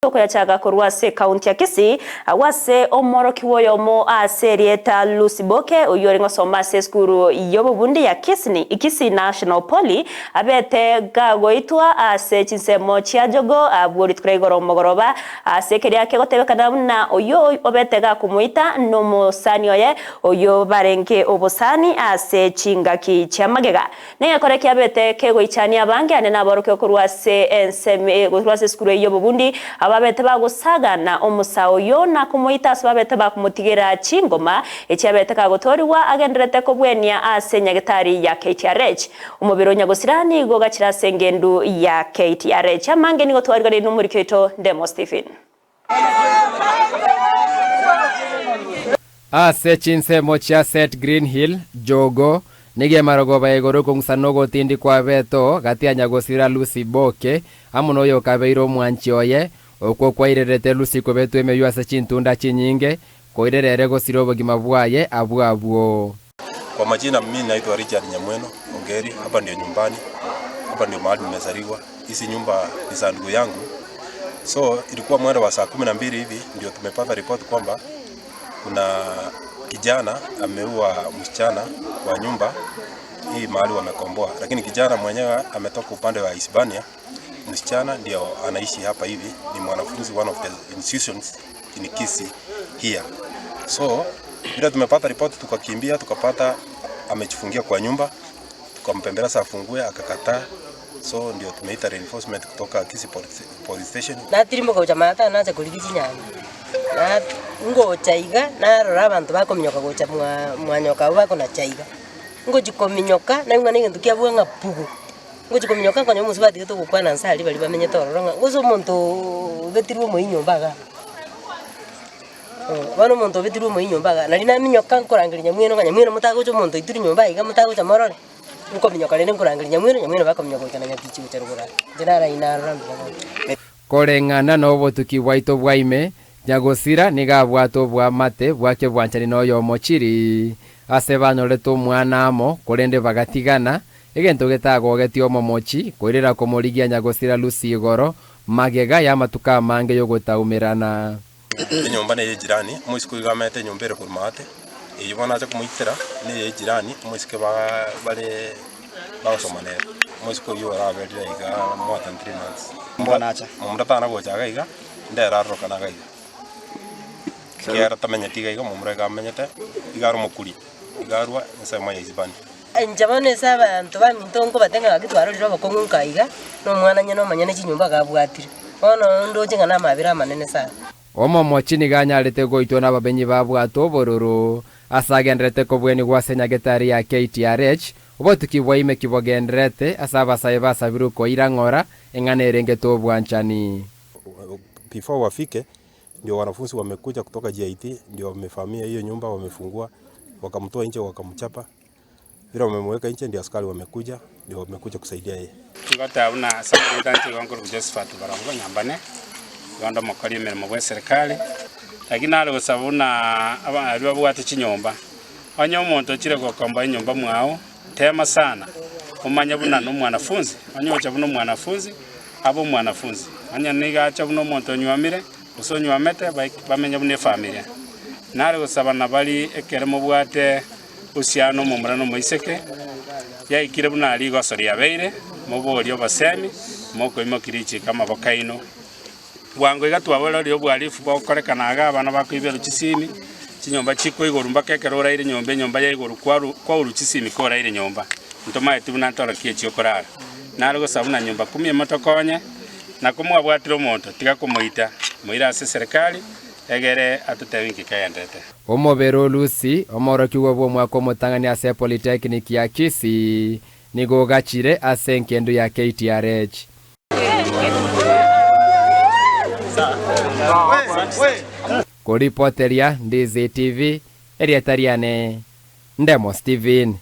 Toko ya chaga kurwase kaunti ya Kisii wase omoro kiwoyomo aserieta Lucy Boke uyoringo somase skuru yobubundi ya Kisii National Poly abete gago itwa ase chinsemo chiajogo aburi tkuregoro mogoroba asekeri yake gotebekana na oyo obete ga kumuita no musani oye oyo barenge obosani ase chingaki chamagega nenge koreki abete kego ichani abange ane nabaruke kurwase enseme kurwase skuru yobubundi ababete bagusagana omusao yona kumuita asababete bakumutigera chingoma ekyabete kagotoriwa agenderete kobwenia ase nyagetari ya KTRH umubiro nyagosirani goga kirasengendu ya KTRH amange nigo twarigari numurikito Demo Stephen ase chinsemo chia Set Green Hill jogo nige marogoba egoro kungsanogo tindi kwa beto gatia nyagosira Lucy Boke amuno yo kabeiro mwanchi oye okwo kwairerete Lucy kobetu emeyo ase chintunda chinyinge koirerere gosira obogima bwaye abwabwo. Kwa majina mimi naitwa Richard Nyamweno Ongeri, hapa ndio nyumbani, hapa ndio mahali nimezaliwa. Hizi nyumba ni za ndugu yangu. So ilikuwa mwendo wa saa 12 hivi ndio tumepata ripoti kwamba kuna kijana ameua msichana wa nyumba hii mahali wamekomboa, lakini kijana mwenyewe ametoka upande wa Hispania. Msichana ndio anaishi hapa hivi, ni mwanafunzi one of the institutions in Kisii here. So bila tumepata ripoti tukakimbia, tukapata amejifungia kwa nyumba, tukampembeleza afungue akakataa. So ndio tumeita reinforcement kutoka Kisii police station. Na tirimo kwa jamata naanza kuligizi nyanya. Na ngo chaiga na rora abantu bakominyoka gocha mwanyoka bako na chaiga. Ngo jikominyoka na ngana ngintu kya bwanga pugu. Ngo jikominyoka kwa nyomusi bati to gukwana nsali bali bamenye tororanga. Ngo muntu betirwo mu inyumbaga. Wano muntu betirwo mu inyumbaga. Na lina minyoka nkorangirinya mweno mutago muntu ituri nyumba iga mutago cha morore. Ngo minyoka lene nkorangirinya mweno bakominyoka kana nyatichi utarugura. Ndinara inaramba. Korengana no botuki bwaito bwaime nyagosira nigabwato bwa mate bwake bwanchani no yo mochiri ase banyoreto mwana amo korende bagatigana egento getago getio momochi koirera komorigia nyagosira Lucy igoro magega ya matuka mange yo gotaumirana nyumba ne jirani muisiko igamete nyombere kurmate yibona acha kumuitira ne jirani muisike bale basomanera muisiko yo rabedira iga more than 3 months mbona acha mumratana gochaga iga ndera roka na iga kiara tamenyetiga iga mumrega amenyete igaro mukuri igarwa nsema yizibani njabane saba abantu bamintongo batenga gitwaro riro bakongunka iga no mwana nyeno manyane chinyumba gabwatire ono ndoje ngana mabira manene sana omo mochini ganyarete goitwo na babenyi babwato bororo asagendrete kobweni gwase nyagetari ya KTRH obotuki bwaime kibogendrete asaba saiba sabiru ko irangora engane rengeto bwanchani before wafike ndio wanafunzi wamekuja kutoka JIT ndio wamefamia hiyo nyumba wamefungua wakamtoa nje wakamchapa vile wamemweka nje ndio askari wamekuja ndio wamekuja kusaidia yeye ngota una sababu wangu Josephat Barango nyambane wanda mukali mirimo bwa serikali lakini ali gusabuna abana bwate chinyomba onyo muntu chire gokomba inyomba mwao tema sana umanya buna no mwanafunzi onyo buno mwanafunzi abo mwanafunzi anya niga cha buno muntu nywamire usonyo amete bamenya bune familia nari gusabana bali ekeremo bwate usiano mumurano moiseke ya ikire buna ali gosori yabeire mubori obasemi moko imokirichi kama bakaino bwango igatwabora ryo bwarifu bokorekanaga abana bakwibero chisimi chinyomba chiko igorumba kekerora ire nyomba ya igoru kwa uruchisimi kora ire nyomba ntoma etubuna ntora kiechio korara nari gusabuna nyomba 10 motokonye na kumwa bwatiro monto tiga kumuita muira ase serikali egere atutewinki kayandete omobero Lucy omoroki bwo mwako mutangani ase Polytechnic ya Kisii nigo gachire ase nkendo ya KTRH Koripoteria Ndizi TV erietariane Demo Stephen.